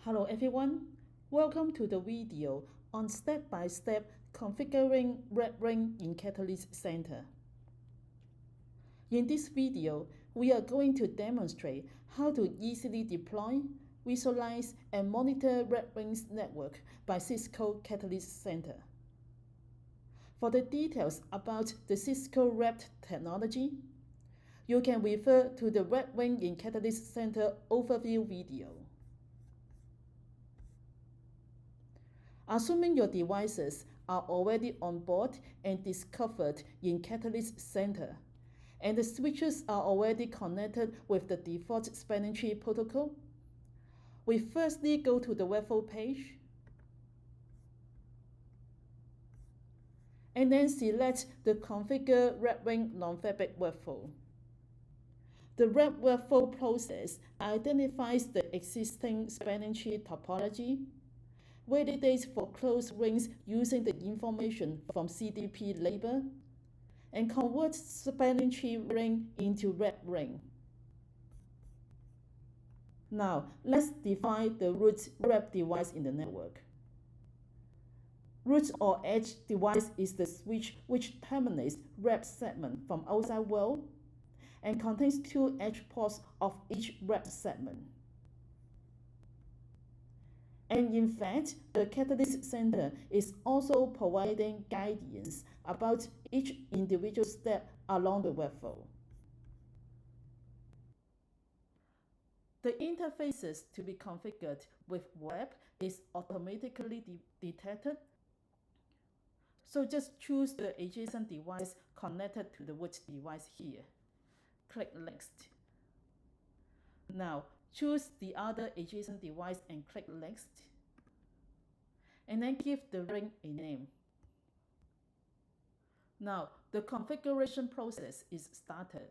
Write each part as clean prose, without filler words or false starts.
Hello everyone, welcome to the video on step-by-step configuring Red Ring in Catalyst Center. In this video, we are going to demonstrate how to easily deploy, visualize, and monitor Red Ring's network by Cisco Catalyst Center. For the details about the Cisco Wrapped technology, you can refer to the Red Ring in Catalyst Center overview video. Assuming your devices are already on board and discovered in Catalyst Center, and the switches are already connected with the default spanning tree protocol, we firstly go to the workflow page, and then select the Configure Red Ring Non-Fabric workflow. The Red workflow process identifies the existing spanning tree topology, validates for closed rings using the information from CDP label, and converts spanning tree ring into Red Ring. Now, let's define the root wrap device in the network. Root or edge device is the switch which terminates wrap segment from outside world and contains two edge ports of each wrap segment. And in fact, the Catalyst Center is also providing guidance about each individual step along the workflow. The interfaces to be configured with web is automatically detected. So just choose the adjacent device connected to the root device here. Click Next. Now, choose the other adjacent device and click Next, and then give the ring a name. Now, the configuration process is started.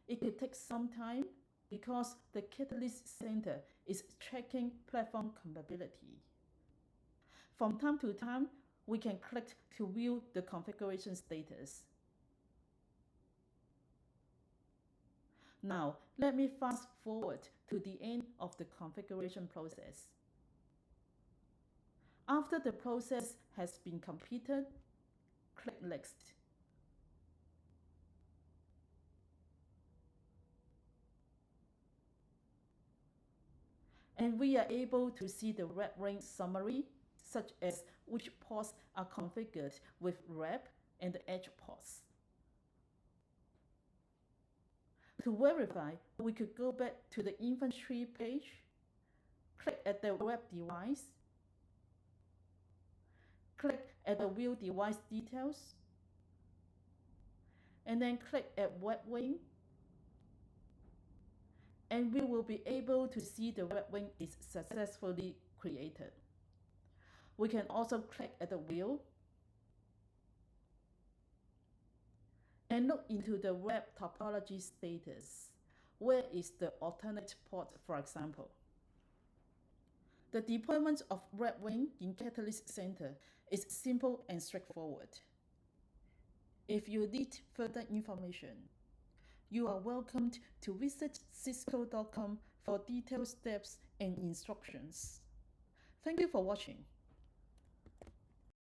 It could take some time because the Catalyst Center is checking platform compatibility. From time to time, we can click to view the configuration status. Now, let me fast forward to the end of the configuration process. After the process has been completed, click Next. And we are able to see the Red Ring summary, such as which ports are configured with wrap and the edge ports. To verify, we could go back to the inventory page, click at the wrap device, click at the View Device Details, and then click at Red Ring, and we will be able to see the Red Ring is successfully created. We can also click at the wheel and look into the wrap topology status. Where is the alternate port, for example? The deployment of Red Ring in Catalyst Center is simple and straightforward. If you need further information, you are welcomed to visit cisco.com for detailed steps and instructions. Thank you for watching.